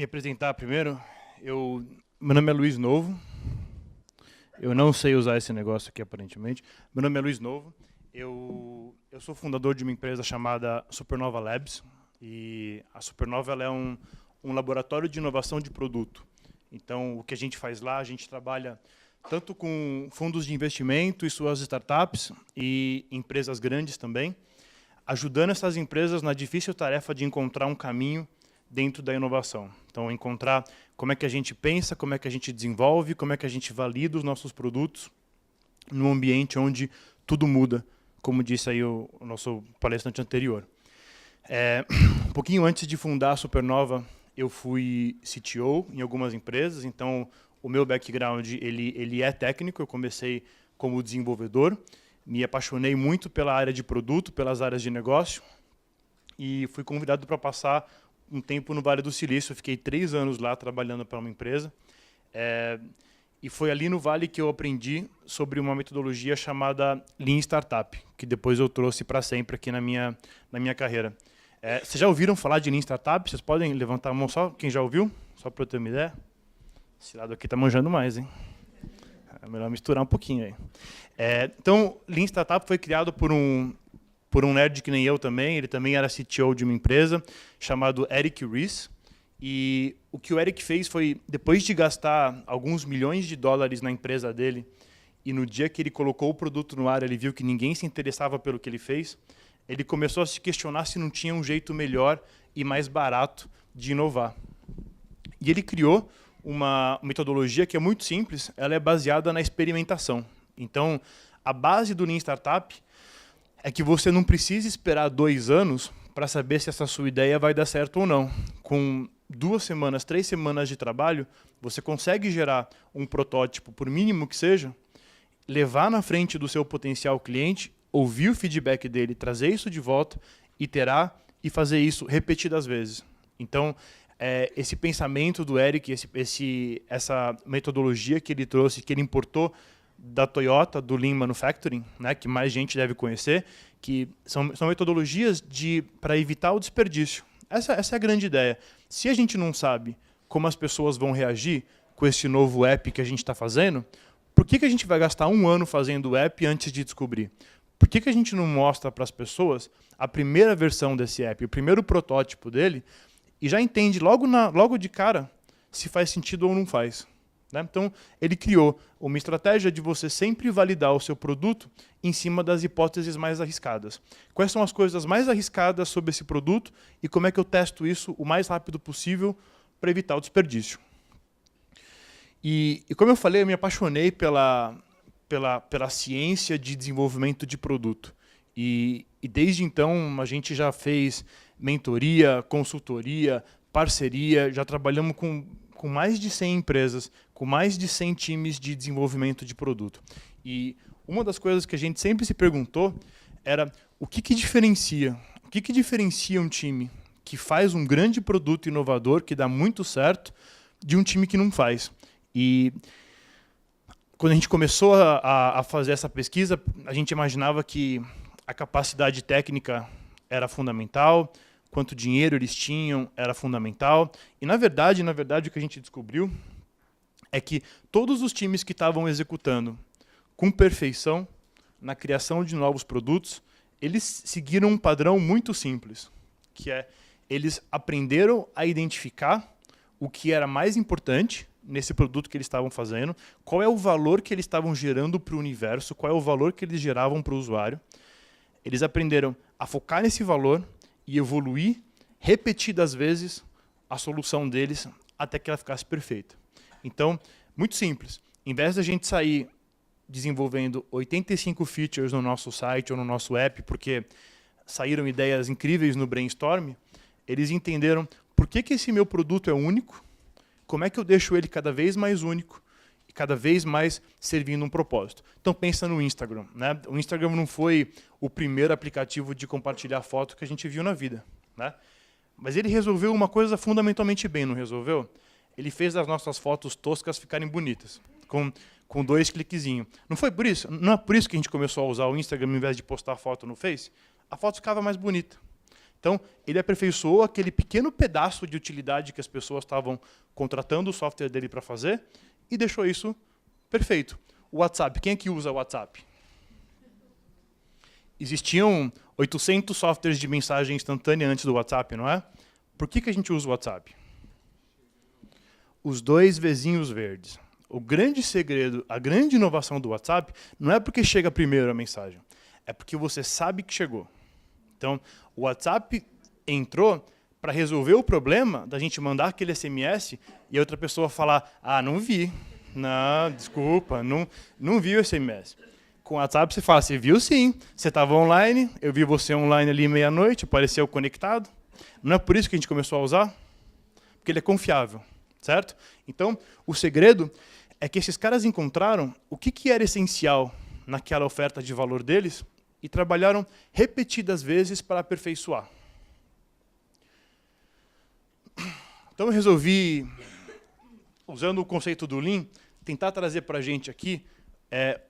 me apresentar primeiro. Meu nome é Luiz Novo. Eu não sei usar esse negócio aqui, aparentemente. Meu nome é Luiz Novo. Eu sou fundador de uma empresa chamada Supernova Labs. E a Supernova ela é um laboratório de inovação de produto. Então, o que a gente faz lá, a gente trabalha tanto com fundos de investimento e suas startups, e empresas grandes também, ajudando essas empresas na difícil tarefa de encontrar um caminho dentro da inovação. Então, encontrar como é que a gente pensa, como é que a gente desenvolve, como é que a gente valida os nossos produtos num ambiente onde tudo muda, como disse aí o nosso palestrante anterior. Um pouquinho antes de fundar a Supernova, eu fui CTO em algumas empresas, então o meu background ele é técnico. Eu comecei como desenvolvedor, me apaixonei muito pela área de produto, pelas áreas de negócio, e fui convidado para passar um tempo no Vale do Silício. Eu fiquei 3 anos lá trabalhando para uma empresa. E foi ali no Vale que eu aprendi sobre uma metodologia chamada Lean Startup, que depois eu trouxe para sempre aqui na minha carreira. Vocês já ouviram falar de Lean Startup? Vocês podem levantar a mão só, quem já ouviu? Só para eu ter uma ideia. Esse lado aqui está manjando mais, hein? É melhor misturar um pouquinho aí. Então, Lean Startup foi criado por um nerd que nem eu também. Ele também era CTO de uma empresa, chamado Eric Ries. E o que o Eric fez foi, depois de gastar alguns milhões de dólares na empresa dele, e no dia que ele colocou o produto no ar, ele viu que ninguém se interessava pelo que ele fez, ele começou a se questionar se não tinha um jeito melhor e mais barato de inovar. E ele criou uma metodologia que é muito simples. Ela é baseada na experimentação. Então, a base do Lean Startup é que você não precisa esperar 2 anos para saber se essa sua ideia vai dar certo ou não. Com 2 semanas, 3 semanas de trabalho, você consegue gerar um protótipo, por mínimo que seja, levar na frente do seu potencial cliente, ouvir o feedback dele, trazer isso de volta, iterar e fazer isso repetidas vezes. Então, esse pensamento do Eric, essa metodologia que ele trouxe, que ele importou da Toyota, do Lean Manufacturing, né, que mais gente deve conhecer, que são metodologias para evitar o desperdício. Essa é a grande ideia. Se a gente não sabe como as pessoas vão reagir com esse novo app que a gente está fazendo, por que a gente vai gastar 1 ano fazendo o app antes de descobrir? Por que a gente não mostra para as pessoas a primeira versão desse app, o primeiro protótipo dele, e já entende logo de cara se faz sentido ou não faz? Né? Então, ele criou uma estratégia de você sempre validar o seu produto em cima das hipóteses mais arriscadas. Quais são as coisas mais arriscadas sobre esse produto e como é que eu testo isso o mais rápido possível para evitar o desperdício? E como eu falei, eu me apaixonei pela ciência de desenvolvimento de produto. E desde então, a gente já fez mentoria, consultoria, parceria, já trabalhamos com mais de 100 empresas, com mais de 100 times de desenvolvimento de produto. E uma das coisas que a gente sempre se perguntou era o que diferencia um time que faz um grande produto inovador, que dá muito certo, de um time que não faz. E quando a gente começou a fazer essa pesquisa, a gente imaginava que a capacidade técnica era fundamental, quanto dinheiro eles tinham era fundamental. E, na verdade, o que a gente descobriu é que todos os times que estavam executando com perfeição na criação de novos produtos, eles seguiram um padrão muito simples, que é eles aprenderam a identificar o que era mais importante nesse produto que eles estavam fazendo, qual é o valor que eles estavam gerando para o universo, qual é o valor que eles geravam para o usuário. Eles aprenderam a focar nesse valor e evoluir repetidas vezes a solução deles até que ela ficasse perfeita. Então, muito simples. Em vez da gente sair desenvolvendo 85 features no nosso site ou no nosso app, porque saíram ideias incríveis no brainstorm, eles entenderam por que esse meu produto é único, como é que eu deixo ele cada vez mais único e cada vez mais servindo um propósito. Então, pensa no Instagram. Né? O Instagram não foi o primeiro aplicativo de compartilhar foto que a gente viu na vida. Né? Mas ele resolveu uma coisa fundamentalmente bem, não resolveu? Ele fez as nossas fotos toscas ficarem bonitas, com 2 cliquezinhos. Não foi por isso? Não é por isso que a gente começou a usar o Instagram em vez de postar foto no Face? A foto ficava mais bonita. Então, ele aperfeiçoou aquele pequeno pedaço de utilidade que as pessoas estavam contratando o software dele para fazer e deixou isso perfeito. O WhatsApp, quem é que usa o WhatsApp? Existiam 800 softwares de mensagem instantânea antes do WhatsApp, não é? Por que a gente usa o WhatsApp? Os dois vezinhos verdes. O grande segredo, a grande inovação do WhatsApp não é porque chega primeiro a mensagem, é porque você sabe que chegou. Então, o WhatsApp entrou para resolver o problema da gente mandar aquele SMS e a outra pessoa falar, ah, não vi, não, desculpa, não vi o SMS. Com o WhatsApp você fala, você viu sim, você estava online, eu vi você online ali meia-noite, apareceu conectado. Não é por isso que a gente começou a usar? Porque ele é confiável, certo? Então, o segredo é que esses caras encontraram o que era essencial naquela oferta de valor deles e trabalharam repetidas vezes para aperfeiçoar. Então eu resolvi, usando o conceito do Lean, tentar trazer para a gente aqui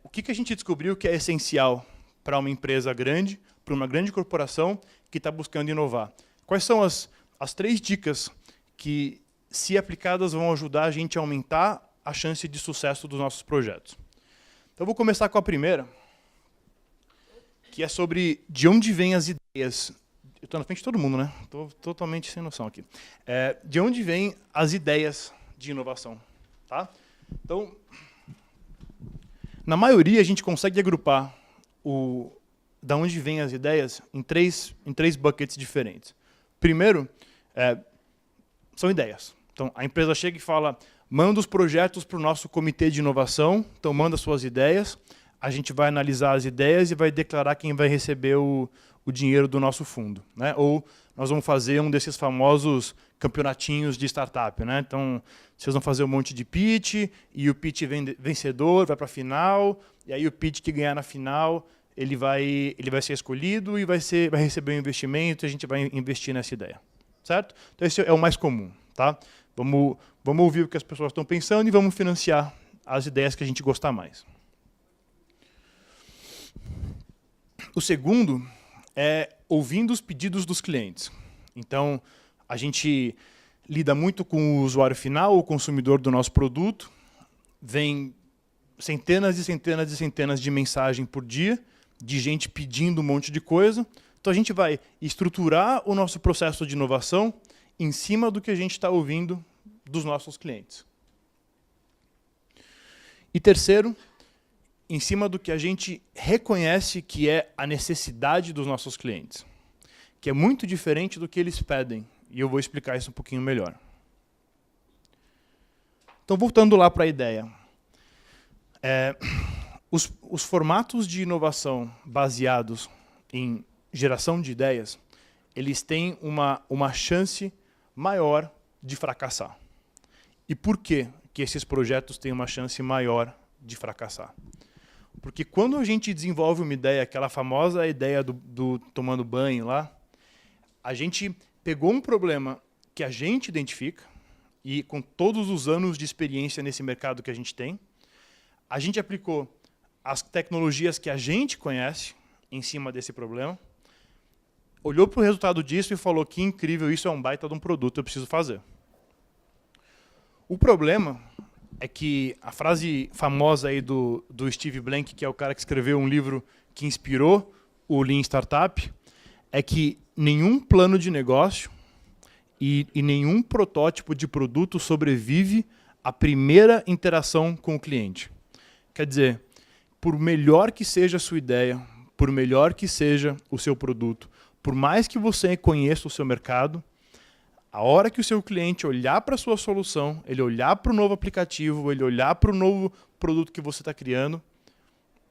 o que a gente descobriu que é essencial para uma empresa grande, para uma grande corporação que está buscando inovar. Quais são as 3 dicas que, se aplicadas, vão ajudar a gente a aumentar a chance de sucesso dos nossos projetos? Então eu vou começar com a primeira, que é sobre de onde vêm as ideias. Eu estou na frente de todo mundo, né? Estou totalmente sem noção aqui. De onde vêm as ideias de inovação? Tá? Então, na maioria, a gente consegue agrupar da onde vêm as ideias em três buckets diferentes. Primeiro, são ideias. Então, a empresa chega e fala, manda os projetos para o nosso comitê de inovação, então manda suas ideias, a gente vai analisar as ideias e vai declarar quem vai receber o dinheiro do nosso fundo, né? Ou nós vamos fazer um desses famosos campeonatinhos de startup, né? Então, vocês vão fazer um monte de pitch, e o pitch vencedor vai para a final, e aí o pitch que ganhar na final, ele vai ser escolhido e vai receber um investimento, e a gente vai investir nessa ideia, certo? Então, esse é o mais comum, tá? Vamos ouvir o que as pessoas estão pensando e vamos financiar as ideias que a gente gostar mais. O segundo é ouvindo os pedidos dos clientes. Então, a gente lida muito com o usuário final, o consumidor do nosso produto. Vem centenas e centenas e centenas de mensagens por dia, de gente pedindo um monte de coisa. Então, a gente vai estruturar o nosso processo de inovação em cima do que a gente está ouvindo dos nossos clientes. E terceiro, em cima do que a gente reconhece que é a necessidade dos nossos clientes, que é muito diferente do que eles pedem, e eu vou explicar isso um pouquinho melhor. Então, voltando lá para a ideia. Os formatos de inovação baseados em geração de ideias, eles têm uma chance maior de fracassar. E por que esses projetos têm uma chance maior de fracassar? Porque quando a gente desenvolve uma ideia, aquela famosa ideia do tomando banho lá, a gente pegou um problema que a gente identifica, e com todos os anos de experiência nesse mercado que a gente tem, a gente aplicou as tecnologias que a gente conhece em cima desse problema, olhou para o resultado disso e falou que incrível, isso é um baita de um produto, eu preciso fazer. O problema é que a frase famosa aí do Steve Blank, que é o cara que escreveu um livro que inspirou o Lean Startup, é que nenhum plano de negócio e nenhum protótipo de produto sobrevive à primeira interação com o cliente. Quer dizer, por melhor que seja a sua ideia, por melhor que seja o seu produto, por mais que você conheça o seu mercado, a hora que o seu cliente olhar para a sua solução, ele olhar para o novo aplicativo, ele olhar para o novo produto que você está criando,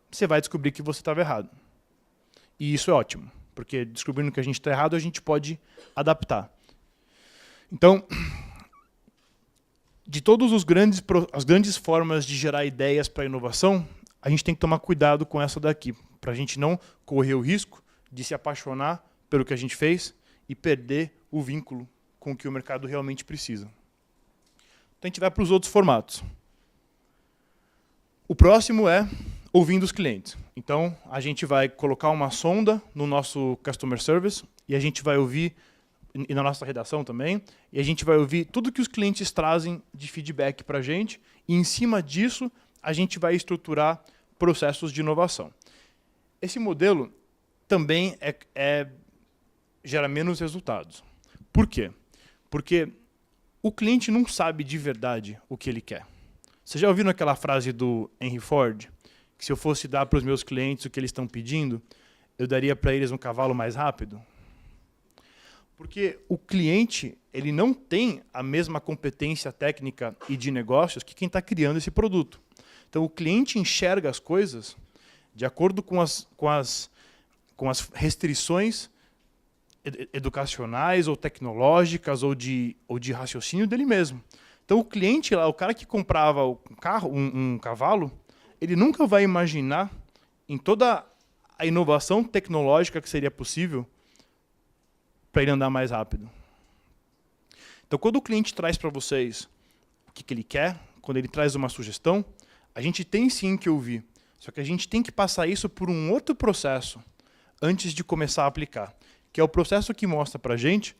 você vai descobrir que você estava errado. E isso é ótimo, porque descobrindo que a gente está errado, a gente pode adaptar. Então, de todas as grandes formas de gerar ideias para a inovação, a gente tem que tomar cuidado com essa daqui, para a gente não correr o risco de se apaixonar pelo que a gente fez e perder o vínculo com o que o mercado realmente precisa. Então, a gente vai para os outros formatos. O próximo é ouvindo os clientes. Então, a gente vai colocar uma sonda no nosso Customer Service e a gente vai ouvir, e na nossa redação também, e a gente vai ouvir tudo que os clientes trazem de feedback para a gente, e em cima disso, a gente vai estruturar processos de inovação. Esse modelo também gera menos resultados. Por quê? Porque o cliente não sabe de verdade o que ele quer. Você já ouviu aquela frase do Henry Ford? Que se eu fosse dar para os meus clientes o que eles estão pedindo, eu daria para eles um cavalo mais rápido? Porque o cliente ele não tem a mesma competência técnica e de negócios que quem está criando esse produto. Então, o cliente enxerga as coisas de acordo com as restrições educacionais ou tecnológicas ou de raciocínio dele mesmo. Então, o cliente, lá, o cara que comprava um cavalo, ele nunca vai imaginar em toda a inovação tecnológica que seria possível para ele andar mais rápido. Então, quando o cliente traz para vocês o que ele quer, quando ele traz uma sugestão, a gente tem sim que ouvir. Só que a gente tem que passar isso por um outro processo antes de começar a aplicar, que é o processo que mostra para a gente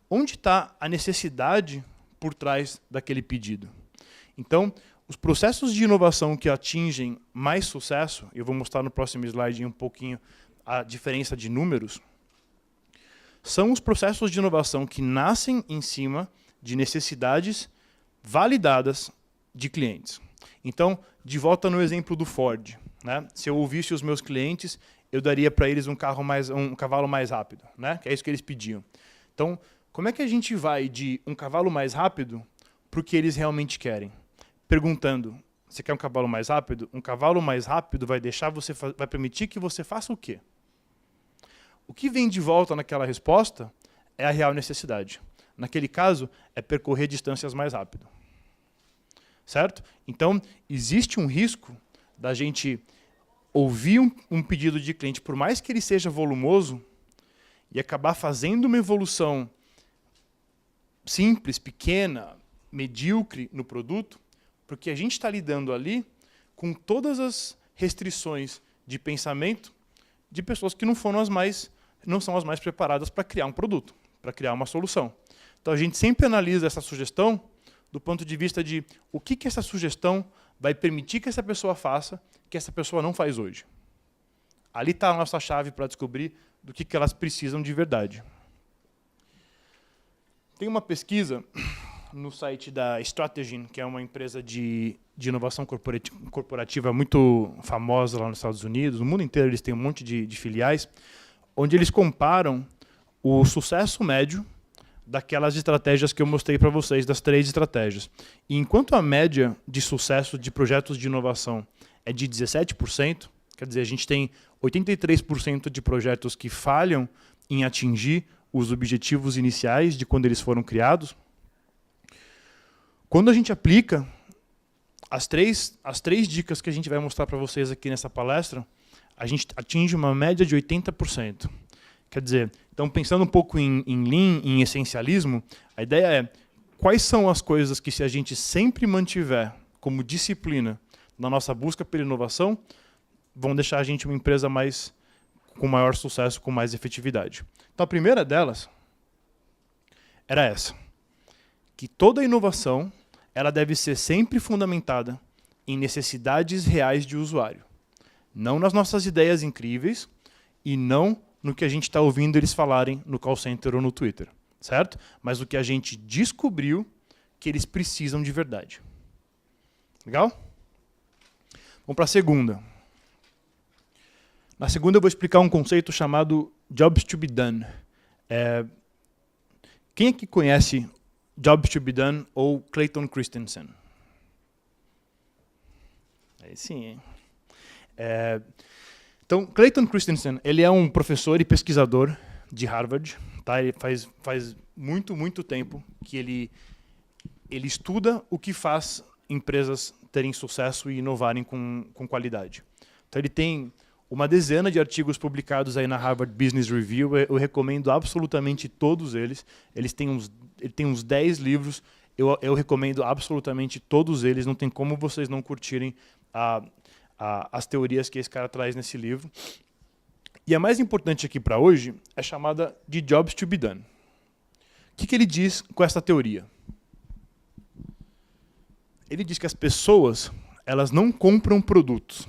onde está a necessidade por trás daquele pedido. Então, os processos de inovação que atingem mais sucesso, eu vou mostrar no próximo slide um pouquinho a diferença de números, são os processos de inovação que nascem em cima de necessidades validadas de clientes. Então, de volta no exemplo do Ford, né? Se eu ouvisse os meus clientes, eu daria para eles um cavalo mais rápido, né? Que é isso que eles pediam. Então, como é que a gente vai de um cavalo mais rápido para o que eles realmente querem? Perguntando, você quer um cavalo mais rápido? Um cavalo mais rápido vai permitir que você faça o quê? O que vem de volta naquela resposta é a real necessidade. Naquele caso, é percorrer distâncias mais rápido. Certo? Então, existe um risco da gente ouvir um pedido de cliente, por mais que ele seja volumoso, e acabar fazendo uma evolução simples, pequena, medíocre no produto, porque a gente está lidando ali com todas as restrições de pensamento de pessoas que não são as mais preparadas para criar um produto, para criar uma solução. Então, a gente sempre analisa essa sugestão do ponto de vista de o que essa sugestão vai permitir que essa pessoa faça, que essa pessoa não faz hoje. Ali está a nossa chave para descobrir do que elas precisam de verdade. Tem uma pesquisa no site da Strategy, que é uma empresa de inovação corporativa muito famosa lá nos Estados Unidos, no mundo inteiro eles têm um monte de filiais, onde eles comparam o sucesso médio daquelas estratégias que eu mostrei para vocês, das 3 estratégias. E enquanto a média de sucesso de projetos de inovação é de 17%, quer dizer, a gente tem 83% de projetos que falham em atingir os objetivos iniciais de quando eles foram criados. Quando a gente aplica as três dicas que a gente vai mostrar para vocês aqui nessa palestra, a gente atinge uma média de 80%. Quer dizer, então pensando um pouco em Lean, em essencialismo, a ideia é quais são as coisas que se a gente sempre mantiver como disciplina na nossa busca pela inovação, vão deixar a gente uma empresa com maior sucesso, com mais efetividade. Então a primeira delas era essa, que toda inovação ela deve ser sempre fundamentada em necessidades reais de usuário. Não nas nossas ideias incríveis e não no que a gente está ouvindo eles falarem no call center ou no Twitter, certo? Mas o que a gente descobriu que eles precisam de verdade. Legal? Vamos para a segunda. Na segunda eu vou explicar um conceito chamado Jobs to be Done. Quem aqui conhece Jobs to be Done ou Clayton Christensen? Aí sim, hein? Então, Clayton Christensen, ele é um professor e pesquisador de Harvard. Tá? Ele faz muito tempo que ele estuda o que faz empresas terem sucesso e inovarem com qualidade. Então, ele tem uma dezena de artigos publicados aí na Harvard Business Review. Eu recomendo absolutamente todos eles. Ele tem uns 10 livros. Eu recomendo absolutamente todos eles. Não tem como vocês não curtirem as teorias que esse cara traz nesse livro. E a mais importante aqui para hoje é chamada de Jobs to be Done. O que ele diz com essa teoria? Ele diz que as pessoas, elas não compram produtos,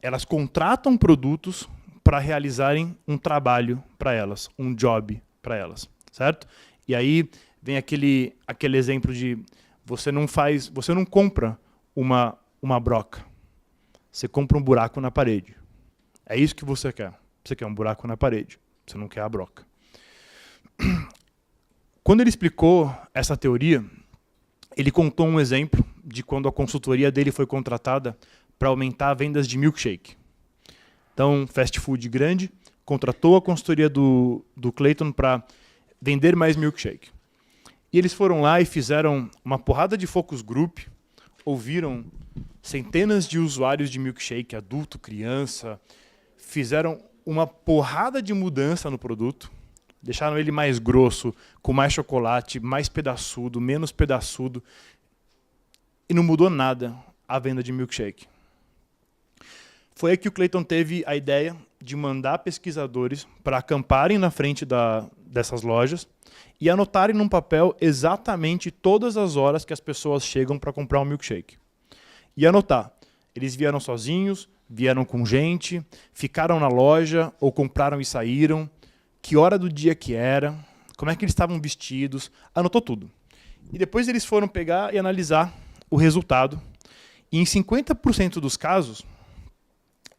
elas contratam produtos para realizarem um trabalho para elas, um job para elas, certo? E aí vem aquele exemplo de você não compra uma broca, você compra um buraco na parede. É isso que você quer. Você quer um buraco na parede, você não quer a broca. Quando ele explicou essa teoria, ele contou um exemplo de quando a consultoria dele foi contratada para aumentar vendas de milkshake. Então, fast food grande contratou a consultoria do Clayton para vender mais milkshake. E eles foram lá e fizeram uma porrada de focus group, ouviram centenas de usuários de milkshake, adulto, criança, fizeram uma porrada de mudança no produto, deixaram ele mais grosso, com mais chocolate, mais pedaçudo, menos pedaçudo, e não mudou nada a venda de milkshake. Foi aí que o Clayton teve a ideia de mandar pesquisadores para acamparem na frente dessas lojas e anotarem num papel exatamente todas as horas que as pessoas chegam para comprar um milkshake. E anotar. Eles vieram sozinhos, vieram com gente, ficaram na loja ou compraram e saíram, que hora do dia que era, como é que eles estavam vestidos, anotou tudo. E depois eles foram pegar e analisar o resultado. E em 50% dos casos,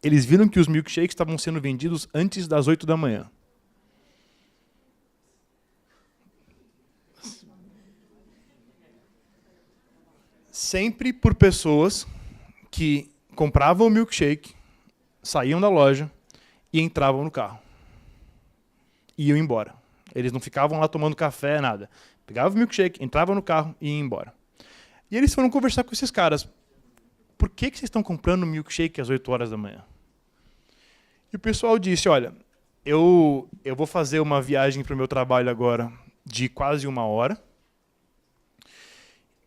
eles viram que os milkshakes estavam sendo vendidos antes das 8 da manhã. Sempre por pessoas que compravam o milkshake, saíam da loja e entravam no carro. E iam embora. Eles não ficavam lá tomando café, nada. Pegavam o milkshake, entravam no carro e iam embora. E eles foram conversar com esses caras. Por que vocês estão comprando milkshake às 8 horas da manhã? E o pessoal disse, olha, eu vou fazer uma viagem para o meu trabalho agora de quase 1 hora.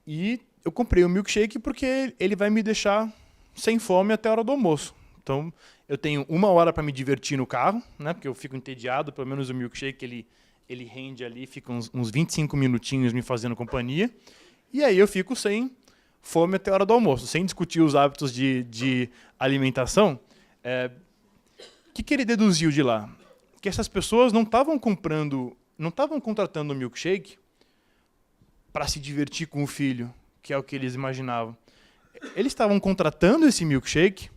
E eu comprei o milkshake porque ele vai me deixar sem fome até a hora do almoço. Então, eu tenho 1 hora para me divertir no carro, né, porque eu fico entediado, pelo menos o milkshake ele rende ali, fica uns 25 minutinhos me fazendo companhia. E aí eu fico sem fome até a hora do almoço, sem discutir os hábitos de alimentação. O que ele deduziu de lá? Que essas pessoas não estavam contratando o milkshake para se divertir com o filho, que é o que eles imaginavam. Eles estavam contratando esse milkshake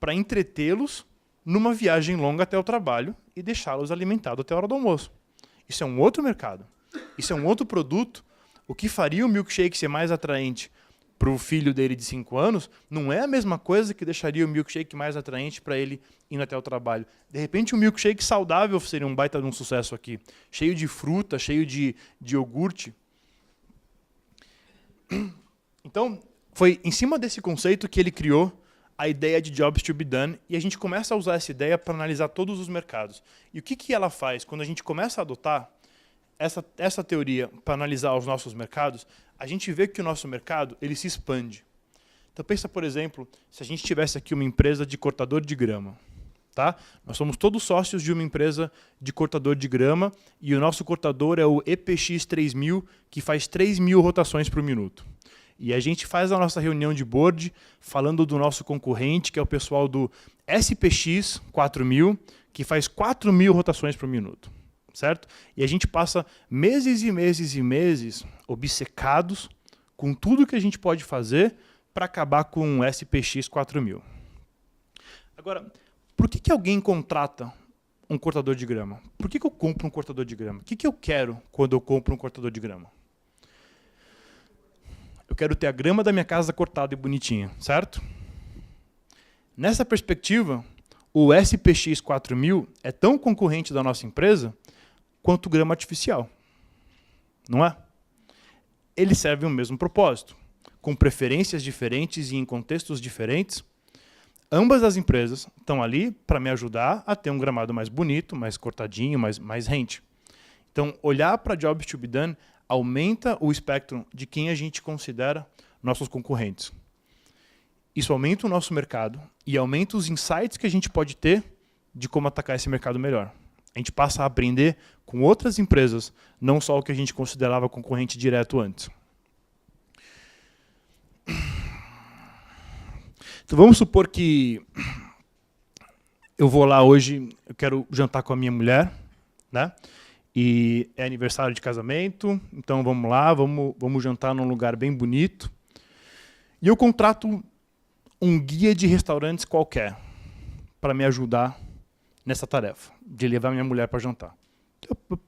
para entretê-los numa viagem longa até o trabalho e deixá-los alimentados até a hora do almoço. Isso é um outro mercado. Isso é um outro produto. O que faria o milkshake ser mais atraente para o filho dele de 5 anos não é a mesma coisa que deixaria o milkshake mais atraente para ele indo até o trabalho. De repente, um milkshake saudável seria um baita de um sucesso aqui. Cheio de fruta, cheio de iogurte. Então, foi em cima desse conceito que ele criou a ideia de Jobs to be Done, e a gente começa a usar essa ideia para analisar todos os mercados. E o que ela faz? Quando a gente começa a adotar essa teoria para analisar os nossos mercados, a gente vê que o nosso mercado ele se expande. Então pensa, por exemplo, se a gente tivesse aqui uma empresa de cortador de grama. Tá? Nós somos todos sócios de uma empresa de cortador de grama e o nosso cortador é o EPX 3000, que faz 3.000 rotações por minuto. E a gente faz a nossa reunião de board falando do nosso concorrente, que é o pessoal do SPX 4000, que faz 4.000 rotações por minuto. Certo? E a gente passa meses e meses e meses obcecados com tudo que a gente pode fazer para acabar com o SPX 4000. Agora, por que alguém contrata um cortador de grama? Por que eu compro um cortador de grama? O que eu quero quando eu compro um cortador de grama? Eu quero ter a grama da minha casa cortada e bonitinha, certo? Nessa perspectiva, o SPX 4000 é tão concorrente da nossa empresa quanto grama artificial. Não é? Eles servem o mesmo propósito, com preferências diferentes e em contextos diferentes. Ambas as empresas estão ali para me ajudar a ter um gramado mais bonito, mais cortadinho, mais rente. Então, olhar para Jobs to be Done aumenta o espectro de quem a gente considera nossos concorrentes. Isso aumenta o nosso mercado e aumenta os insights que a gente pode ter de como atacar esse mercado melhor. A gente passa a aprender com outras empresas, não só o que a gente considerava concorrente direto antes. Então vamos supor que eu vou lá hoje, eu quero jantar com a minha mulher, né? E é aniversário de casamento, então vamos lá, vamos jantar num lugar bem bonito. E eu contrato um guia de restaurantes qualquer para me ajudar nessa tarefa, de levar minha mulher para jantar.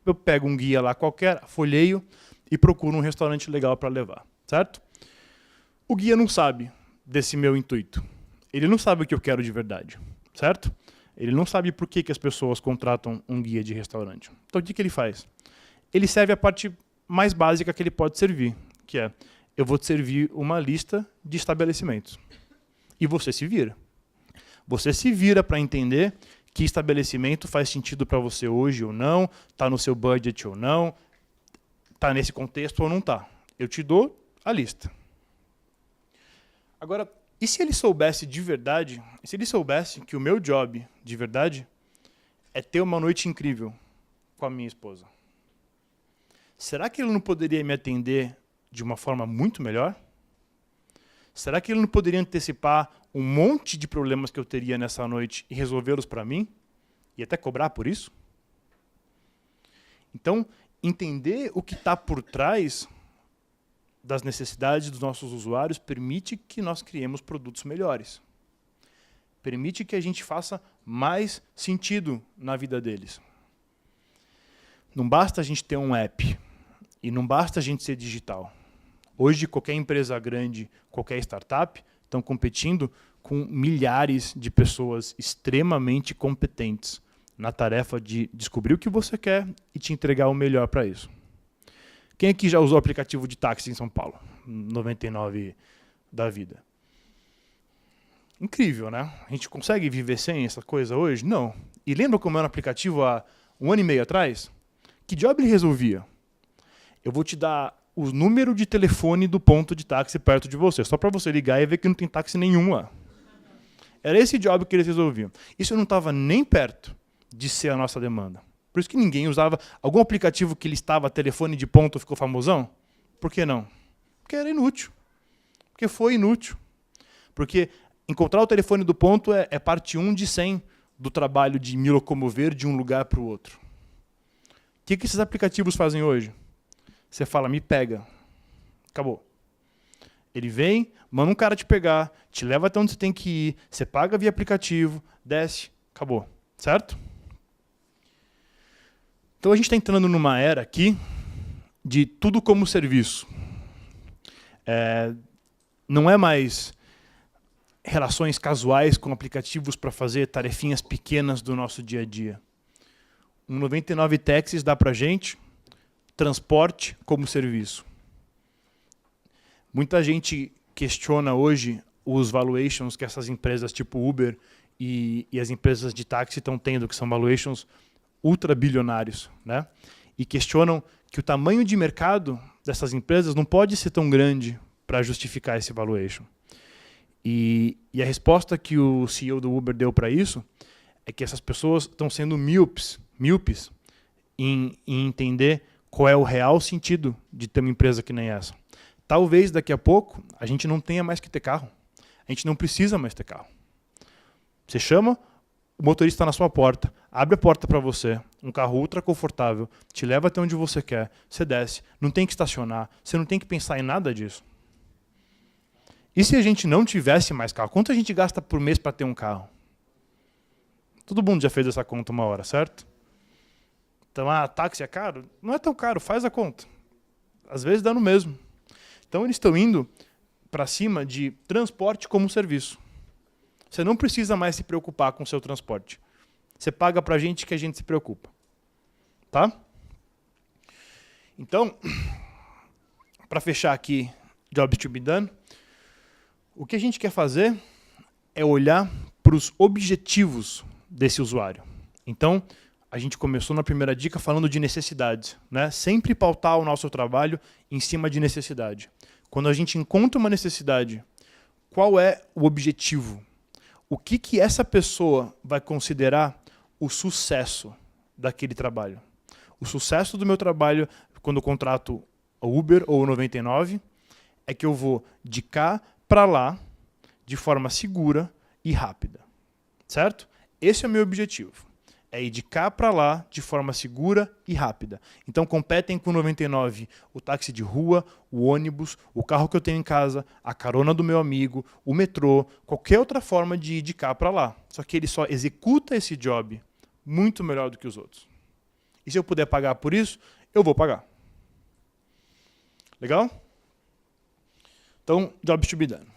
Eu pego um guia lá qualquer, folheio e procuro um restaurante legal para levar, certo? O guia não sabe desse meu intuito. Ele não sabe o que eu quero de verdade, certo? Ele não sabe por que as pessoas contratam um guia de restaurante. Então, o que ele faz? Ele serve a parte mais básica que ele pode servir, que é, eu vou te servir uma lista de estabelecimentos. E você se vira. Você se vira para entender que estabelecimento faz sentido para você hoje ou não, está no seu budget ou não, está nesse contexto ou não está. Eu te dou a lista. Agora, e se ele soubesse de verdade, se ele soubesse que o meu job, de verdade, é ter uma noite incrível com a minha esposa? Será que ele não poderia me atender de uma forma muito melhor? Será que ele não poderia antecipar um monte de problemas que eu teria nessa noite e resolvê-los para mim? E até cobrar por isso? Então, entender o que está por trás das necessidades dos nossos usuários permite que nós criemos produtos melhores. Permite que a gente faça mais sentido na vida deles. Não basta a gente ter um app e não basta a gente ser digital. Hoje, qualquer empresa grande, qualquer startup, estão competindo com milhares de pessoas extremamente competentes na tarefa de descobrir o que você quer e te entregar o melhor para isso. Quem aqui já usou o aplicativo de táxi em São Paulo? 99 da vida. Incrível, né? A gente consegue viver sem essa coisa hoje? Não. E lembra como era um aplicativo há 1 ano e meio atrás? Que job ele resolvia? Eu vou te dar o número de telefone do ponto de táxi perto de você, só para você ligar e ver que não tem táxi nenhum lá. Era esse job que eles resolviam. Isso não estava nem perto de ser a nossa demanda. Por isso que ninguém usava. Algum aplicativo que listava telefone de ponto ficou famosão? Por que não? Porque era inútil. Porque foi inútil. Porque encontrar o telefone do ponto é parte 1 de 100 do trabalho de me locomover de um lugar para o outro. O que esses aplicativos fazem hoje? Você fala, me pega. Acabou. Ele vem, manda um cara te pegar, te leva até onde você tem que ir, você paga via aplicativo, desce, acabou. Certo? Então a gente está entrando numa era aqui de tudo como serviço. Não é mais relações casuais com aplicativos para fazer tarefinhas pequenas do nosso dia a dia. Um 99 Taxis dá para a gente transporte como serviço. Muita gente questiona hoje os valuations que essas empresas tipo Uber e as empresas de táxi estão tendo, que são valuations ultrabilionários, né? E questionam que o tamanho de mercado dessas empresas não pode ser tão grande para justificar esse valuation. E a resposta que o CEO do Uber deu para isso é que essas pessoas estão sendo míopes em entender qual é o real sentido de ter uma empresa que nem essa. Talvez daqui a pouco a gente não tenha mais que ter carro. A gente não precisa mais ter carro. Você chama, o motorista está na sua porta, abre a porta para você, um carro ultra confortável, te leva até onde você quer, você desce, não tem que estacionar, você não tem que pensar em nada disso. E se a gente não tivesse mais carro? Quanto a gente gasta por mês para ter um carro? Todo mundo já fez essa conta uma hora, certo? Então, táxi é caro? Não é tão caro, faz a conta. Às vezes dá no mesmo. Então, eles estão indo para cima de transporte como serviço. Você não precisa mais se preocupar com o seu transporte. Você paga para a gente que a gente se preocupa. Tá? Então, para fechar aqui, Jobs to be done, o que a gente quer fazer é olhar para os objetivos desse usuário. Então, a gente começou na primeira dica falando de necessidades, né? Sempre pautar o nosso trabalho em cima de necessidade. Quando a gente encontra uma necessidade, qual é o objetivo? O que essa pessoa vai considerar o sucesso daquele trabalho. O sucesso do meu trabalho, quando eu contrato a Uber ou o 99, é que eu vou de cá para lá de forma segura e rápida. Certo? Esse é o meu objetivo. É ir de cá para lá de forma segura e rápida. Então competem com o 99 o táxi de rua, o ônibus, o carro que eu tenho em casa, a carona do meu amigo, o metrô, qualquer outra forma de ir de cá para lá. Só que ele só executa esse job muito melhor do que os outros. E se eu puder pagar por isso, eu vou pagar. Legal? Então, jobs to be done.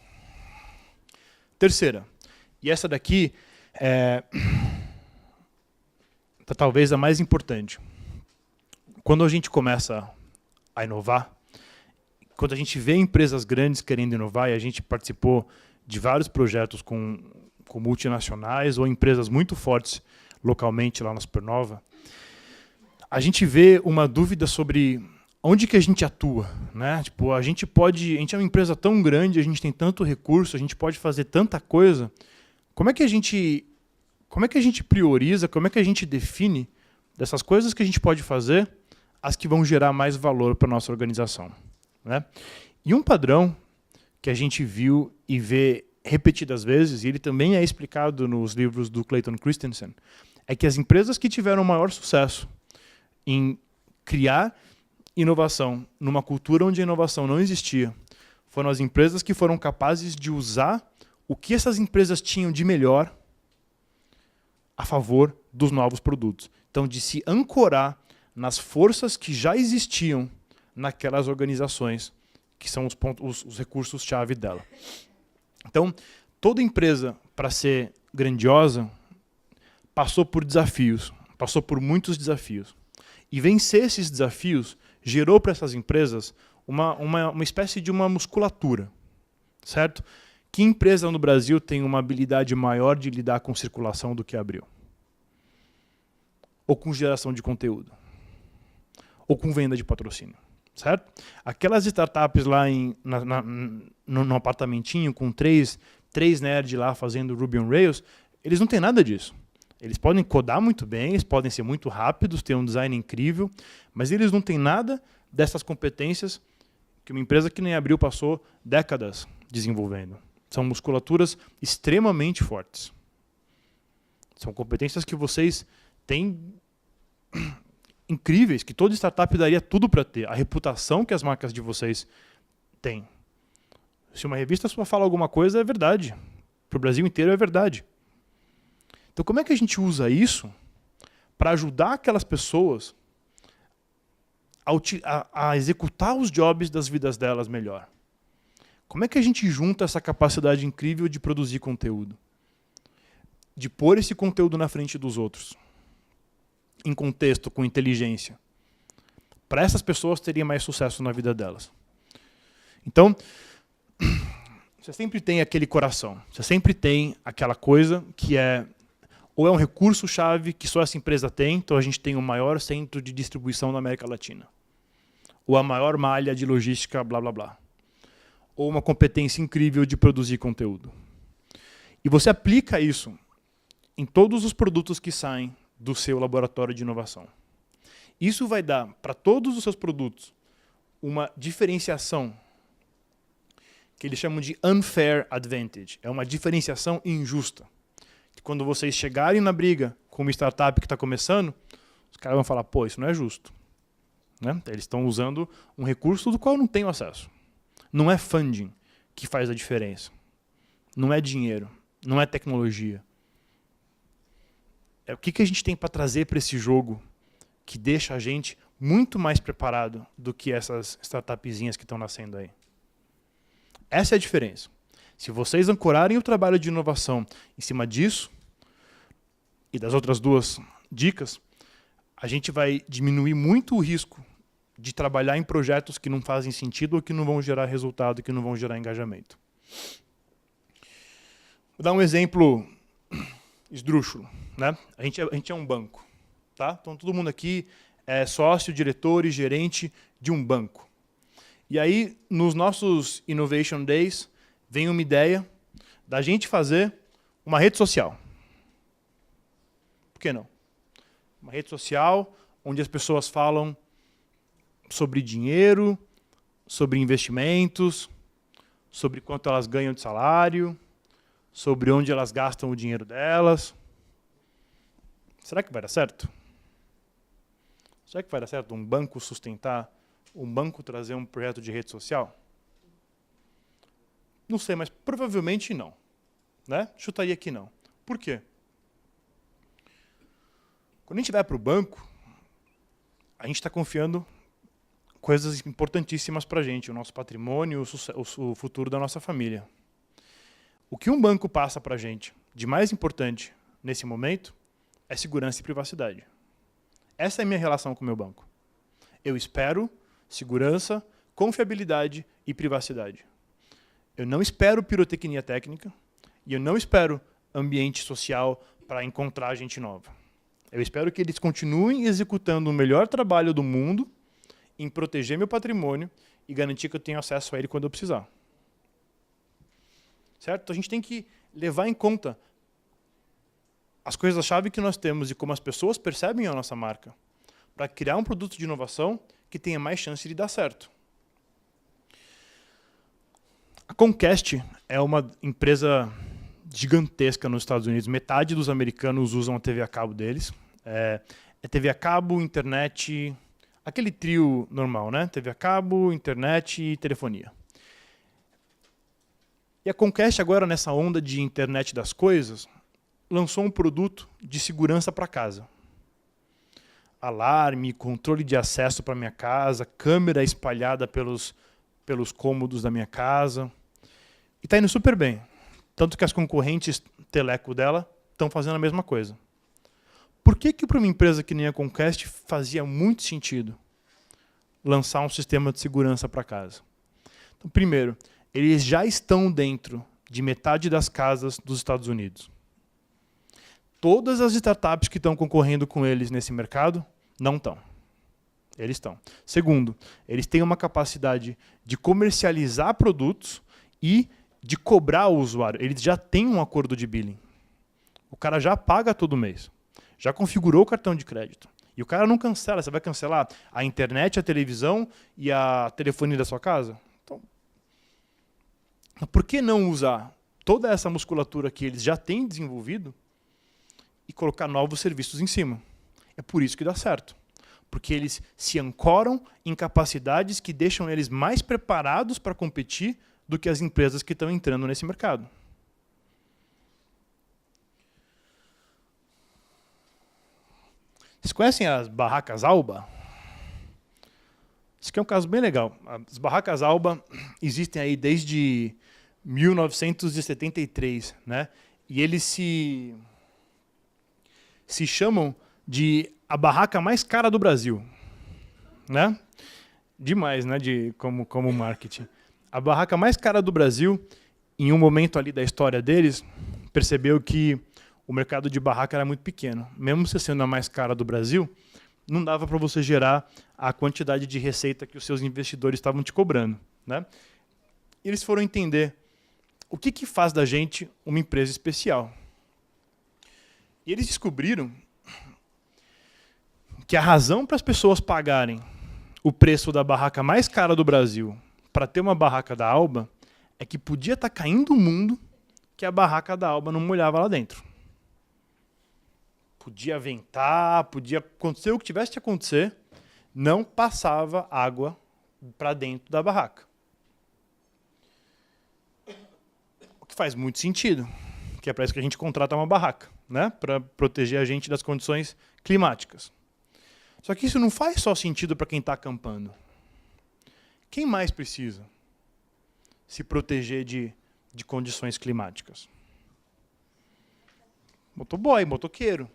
Terceira. E essa daqui é talvez a mais importante. Quando a gente começa a inovar, quando a gente vê empresas grandes querendo inovar, e a gente participou de vários projetos com multinacionais ou empresas muito fortes localmente lá na Supernova, a gente vê uma dúvida sobre onde que a gente atua, né? Tipo, a gente é uma empresa tão grande, a gente tem tanto recurso, a gente pode fazer tanta coisa. Como é que a gente prioriza, como é que a gente define dessas coisas que a gente pode fazer as que vão gerar mais valor para a nossa organização, né? E um padrão que a gente viu e vê repetidas vezes, e ele também é explicado nos livros do Clayton Christensen, é que as empresas que tiveram maior sucesso em criar inovação numa cultura onde a inovação não existia foram as empresas que foram capazes de usar o que essas empresas tinham de melhor a favor dos novos produtos. Então, de se ancorar nas forças que já existiam naquelas organizações, que são os recursos-chave dela. Então, toda empresa, para ser grandiosa, passou por desafios, passou por muitos desafios. E vencer esses desafios gerou para essas empresas uma espécie de uma musculatura, certo? Que empresa no Brasil tem uma habilidade maior de lidar com circulação do que a Abril? Ou com geração de conteúdo? Ou com venda de patrocínio? Certo? Aquelas startups lá no apartamentinho com três nerds lá fazendo Ruby on Rails, eles não têm nada disso. Eles podem codar muito bem, eles podem ser muito rápidos, ter um design incrível, mas eles não têm nada dessas competências que uma empresa que nem a Abril passou décadas desenvolvendo. São musculaturas extremamente fortes. São competências que vocês têm incríveis, que toda startup daria tudo para ter. A reputação que as marcas de vocês têm. Se uma revista só fala alguma coisa, é verdade. Para o Brasil inteiro é verdade. Então, como é que a gente usa isso para ajudar aquelas pessoas a executar os jobs das vidas delas melhor? Como é que a gente junta essa capacidade incrível de produzir conteúdo? De pôr esse conteúdo na frente dos outros, em contexto, com inteligência, para essas pessoas terem mais sucesso na vida delas. Então, você sempre tem aquele coração, você sempre tem aquela coisa que ou é um recurso-chave que só essa empresa tem, então a gente tem o maior centro de distribuição na América Latina, ou a maior malha de logística, blá, blá, blá, ou uma competência incrível de produzir conteúdo. E você aplica isso em todos os produtos que saem do seu laboratório de inovação. Isso vai dar para todos os seus produtos uma diferenciação que eles chamam de unfair advantage. É uma diferenciação injusta. Que quando vocês chegarem na briga com uma startup que está começando, os caras vão falar, pô, isso não é justo. Né? Eles estão usando um recurso do qual eu não tenho acesso. Não é funding que faz a diferença. Não é dinheiro. Não é tecnologia. É o que a gente tem para trazer para esse jogo que deixa a gente muito mais preparado do que essas startupzinhas que estão nascendo aí. Essa é a diferença. Se vocês ancorarem o trabalho de inovação em cima disso, e das outras duas dicas, a gente vai diminuir muito o risco de trabalhar em projetos que não fazem sentido ou que não vão gerar resultado, que não vão gerar engajamento. Vou dar um exemplo esdrúxulo. Né? A gente é um banco. Tá? Então todo mundo aqui é sócio, diretor e gerente de um banco. E aí, nos nossos Innovation Days, vem uma ideia da gente fazer uma rede social. Por que não? Uma rede social onde as pessoas falam sobre dinheiro, sobre investimentos, sobre quanto elas ganham de salário, sobre onde elas gastam o dinheiro delas. Será que vai dar certo? Será que vai dar certo um banco sustentar, um banco trazer um projeto de rede social? Não sei, mas provavelmente não. Né? Chutaria que não. Por quê? Quando a gente vai para o banco, a gente está confiando coisas importantíssimas para a gente, o nosso patrimônio, o futuro da nossa família. O que um banco passa para a gente de mais importante nesse momento é segurança e privacidade. Essa é a minha relação com o meu banco. Eu espero segurança, confiabilidade e privacidade. Eu não espero pirotecnia técnica e eu não espero ambiente social para encontrar gente nova. Eu espero que eles continuem executando o melhor trabalho do mundo em proteger meu patrimônio e garantir que eu tenho acesso a ele quando eu precisar. Certo? Então a gente tem que levar em conta as coisas-chave que nós temos e como as pessoas percebem a nossa marca para criar um produto de inovação que tenha mais chance de dar certo. A Comcast é uma empresa gigantesca nos Estados Unidos. Metade dos americanos usam a TV a cabo deles. É TV a cabo, internet, aquele trio normal, né? TV a cabo, internet e telefonia. E a Comcast agora, nessa onda de internet das coisas, lançou um produto de segurança para casa. Alarme, controle de acesso para minha casa, câmera espalhada pelos cômodos da minha casa. E está indo super bem. Tanto que as concorrentes teleco dela estão fazendo a mesma coisa. Por que para uma empresa que nem a Comcast fazia muito sentido lançar um sistema de segurança para casa? Então, primeiro, eles já estão dentro de metade das casas dos Estados Unidos. Todas as startups que estão concorrendo com eles nesse mercado não estão. Eles estão. Segundo, eles têm uma capacidade de comercializar produtos e de cobrar o usuário. Eles já têm um acordo de billing. O cara já paga todo mês. Já configurou o cartão de crédito. E o cara não cancela. Você vai cancelar a internet, a televisão e a telefonia da sua casa? Então, por que não usar toda essa musculatura que eles já têm desenvolvido e colocar novos serviços em cima? É por isso que dá certo. Porque eles se ancoram em capacidades que deixam eles mais preparados para competir do que as empresas que estão entrando nesse mercado. Vocês conhecem as barracas Alba? Isso aqui é um caso bem legal. As barracas Alba existem aí desde 1973, né? E eles se chamam de a barraca mais cara do Brasil, né? Demais, né? Como marketing. A barraca mais cara do Brasil, em um momento ali da história deles, percebeu que o mercado de barraca era muito pequeno. Mesmo você sendo a mais cara do Brasil, não dava para você gerar a quantidade de receita que os seus investidores estavam te cobrando, né? E eles foram entender o que faz da gente uma empresa especial. E eles descobriram que a razão para as pessoas pagarem o preço da barraca mais cara do Brasil para ter uma barraca da Alba é que podia estar caindo o mundo que a barraca da Alba não molhava lá dentro. Podia ventar, podia acontecer o que tivesse que acontecer, não passava água para dentro da barraca. O que faz muito sentido, que é para isso que a gente contrata uma barraca, né? Para proteger a gente das condições climáticas. Só que isso não faz só sentido para quem está acampando. Quem mais precisa se proteger de condições climáticas? Motoboy, motoqueiro.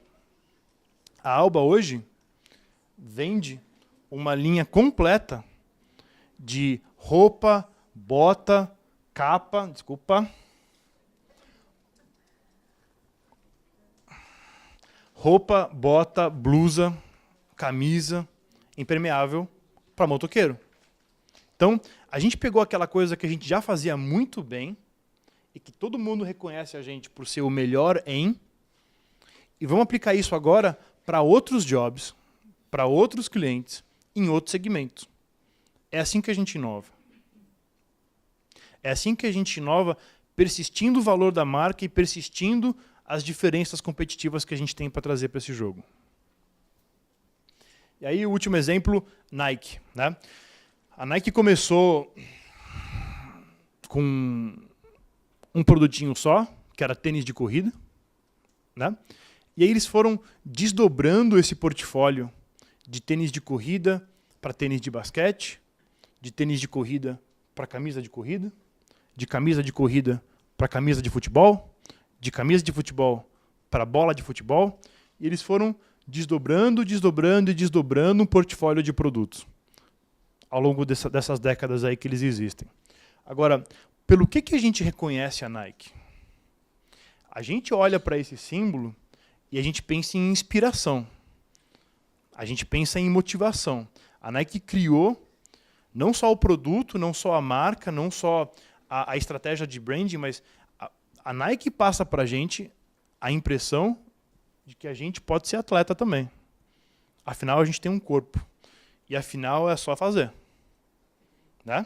A Alba hoje vende uma linha completa de roupa, bota, capa, roupa, bota, blusa, camisa, impermeável para motoqueiro. Então, a gente pegou aquela coisa que a gente já fazia muito bem e que todo mundo reconhece a gente por ser o melhor em, e vamos aplicar isso agora para outros jobs, para outros clientes, em outros segmentos. É assim que a gente inova. É assim que a gente inova, persistindo o valor da marca e persistindo as diferenças competitivas que a gente tem para trazer para esse jogo. E aí o último exemplo, Nike, né? A Nike começou com um produtinho só, que era tênis de corrida, né? E aí eles foram desdobrando esse portfólio de tênis de corrida para tênis de basquete, de tênis de corrida para camisa de corrida, de camisa de corrida para camisa de futebol, de camisa de futebol para bola de futebol, e eles foram desdobrando, desdobrando e desdobrando um portfólio de produtos ao longo dessas décadas aí que eles existem. Agora, pelo que a gente reconhece a Nike? A gente olha para esse símbolo e a gente pensa em inspiração. A gente pensa em motivação. A Nike criou não só o produto, não só a marca, não só a estratégia de branding, mas a Nike passa para a gente a impressão de que a gente pode ser atleta também. Afinal, a gente tem um corpo. E afinal, é só fazer. Né?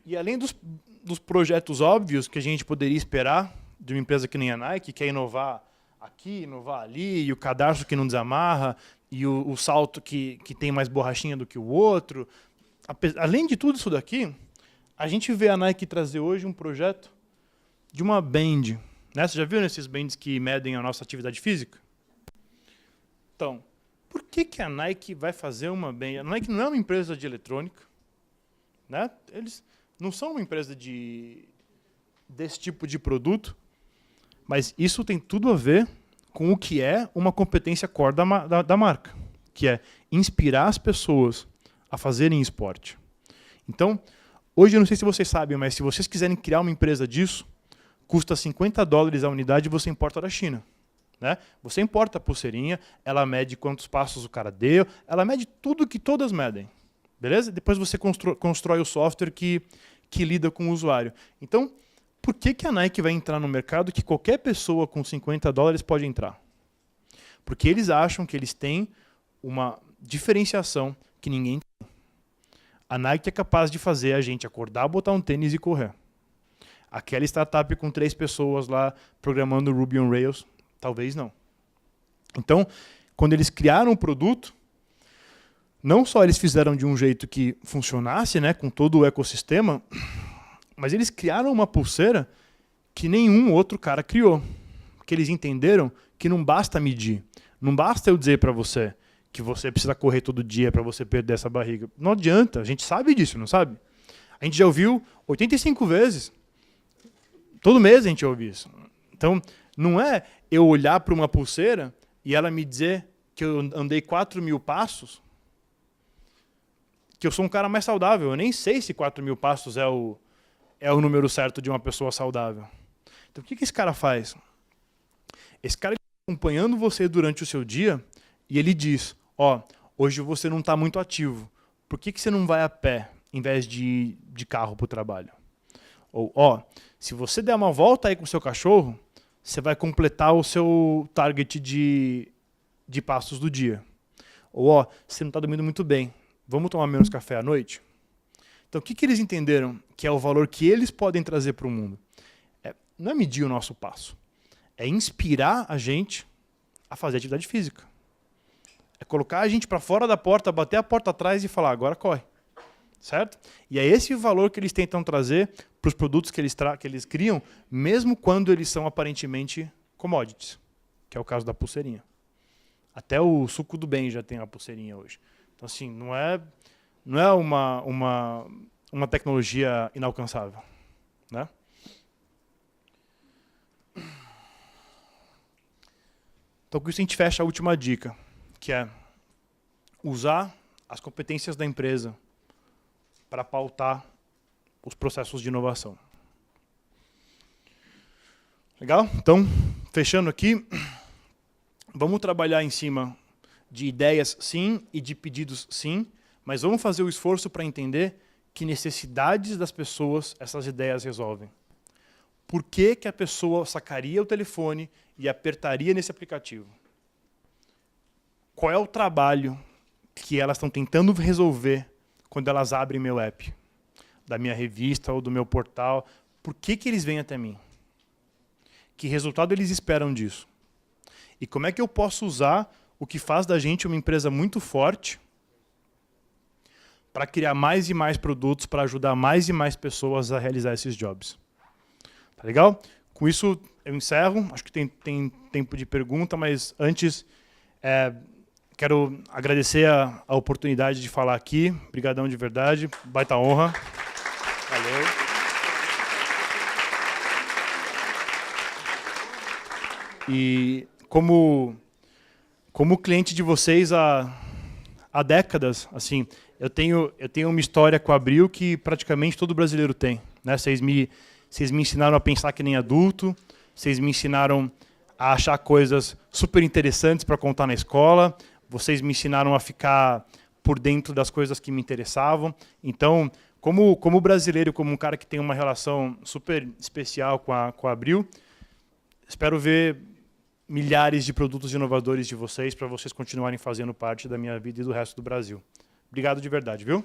E além dos projetos óbvios que a gente poderia esperar de uma empresa que nem a Nike, que é inovar aqui, inovar ali, e o cadarço que não desamarra, e o salto que tem mais borrachinha do que o outro. Além de tudo isso daqui, a gente vê a Nike trazer hoje um projeto de uma band. Né? Você já viu nesses bands que medem a nossa atividade física? Então, por que a Nike vai fazer uma band? A Nike não é uma empresa de eletrônica. Né? Eles não são uma empresa desse tipo de produto, mas isso tem tudo a ver com o que é uma competência core da marca, que é inspirar as pessoas a fazerem esporte. Então, hoje eu não sei se vocês sabem, mas se vocês quiserem criar uma empresa disso, custa $50 a unidade e você importa da China. Né? Você importa a pulseirinha, ela mede quantos passos o cara deu, ela mede tudo que todas medem. Beleza? Depois você constrói o software que lida com o usuário. Então, por que a Nike vai entrar no mercado que qualquer pessoa com $50 pode entrar? Porque eles acham que eles têm uma diferenciação que ninguém tem. A Nike é capaz de fazer a gente acordar, botar um tênis e correr. Aquela startup com 3 pessoas lá programando Ruby on Rails, talvez não. Então, quando eles criaram o produto, não só eles fizeram de um jeito que funcionasse, né, com todo o ecossistema, mas eles criaram uma pulseira que nenhum outro cara criou. Porque eles entenderam que não basta medir. Não basta eu dizer para você que você precisa correr todo dia para você perder essa barriga. Não adianta, a gente sabe disso, não sabe? A gente já ouviu 85 vezes. Todo mês a gente ouve isso. Então, não é eu olhar para uma pulseira e ela me dizer que eu andei 4.000 passos, que eu sou um cara mais saudável. Eu nem sei se 4.000 passos é o número certo de uma pessoa saudável. Então, o que esse cara faz? Esse cara está acompanhando você durante o seu dia e ele diz, hoje você não está muito ativo. Por que você não vai a pé em vez de carro para o trabalho? Ou, se você der uma volta aí com o seu cachorro, você vai completar o seu target de passos do dia. Ou, você não está dormindo muito bem. Vamos tomar menos café à noite? Então, o que eles entenderam que é o valor que eles podem trazer para o mundo? Não é medir o nosso passo. É inspirar a gente a fazer atividade física. É colocar a gente para fora da porta, bater a porta atrás e falar, agora corre. Certo? E é esse o valor que eles tentam trazer para os produtos que eles criam, mesmo quando eles são aparentemente commodities, que é o caso da pulseirinha. Até o suco do bem já tem uma pulseirinha hoje. Então, assim, não é uma tecnologia inalcançável. Né? Então, com isso a gente fecha a última dica, que é usar as competências da empresa para pautar os processos de inovação. Legal? Então, fechando aqui, vamos trabalhar em cima de ideias sim e de pedidos sim, mas vamos fazer o esforço para entender que necessidades das pessoas essas ideias resolvem. por que que a pessoa sacaria o telefone e apertaria nesse aplicativo? Qual é o trabalho que elas estão tentando resolver quando elas abrem meu app? Da minha revista ou do meu portal? Por que que eles vêm até mim? Que resultado eles esperam disso? E como é que eu posso usar o que faz da gente uma empresa muito forte para criar mais e mais produtos, para ajudar mais e mais pessoas a realizar esses jobs? Tá legal? Com isso, eu encerro. Acho que tem tempo de pergunta, mas antes, quero agradecer a oportunidade de falar aqui. Obrigadão de verdade. Baita honra. Valeu. E como cliente de vocês há décadas, assim, eu tenho uma história com a Abril que praticamente todo brasileiro tem, né? Vocês me ensinaram a pensar que nem adulto, vocês me ensinaram a achar coisas super interessantes para contar na escola, vocês me ensinaram a ficar por dentro das coisas que me interessavam. Então, como brasileiro, como um cara que tem uma relação super especial com a Abril, espero ver milhares de produtos inovadores de vocês para vocês continuarem fazendo parte da minha vida e do resto do Brasil. Obrigado de verdade, viu?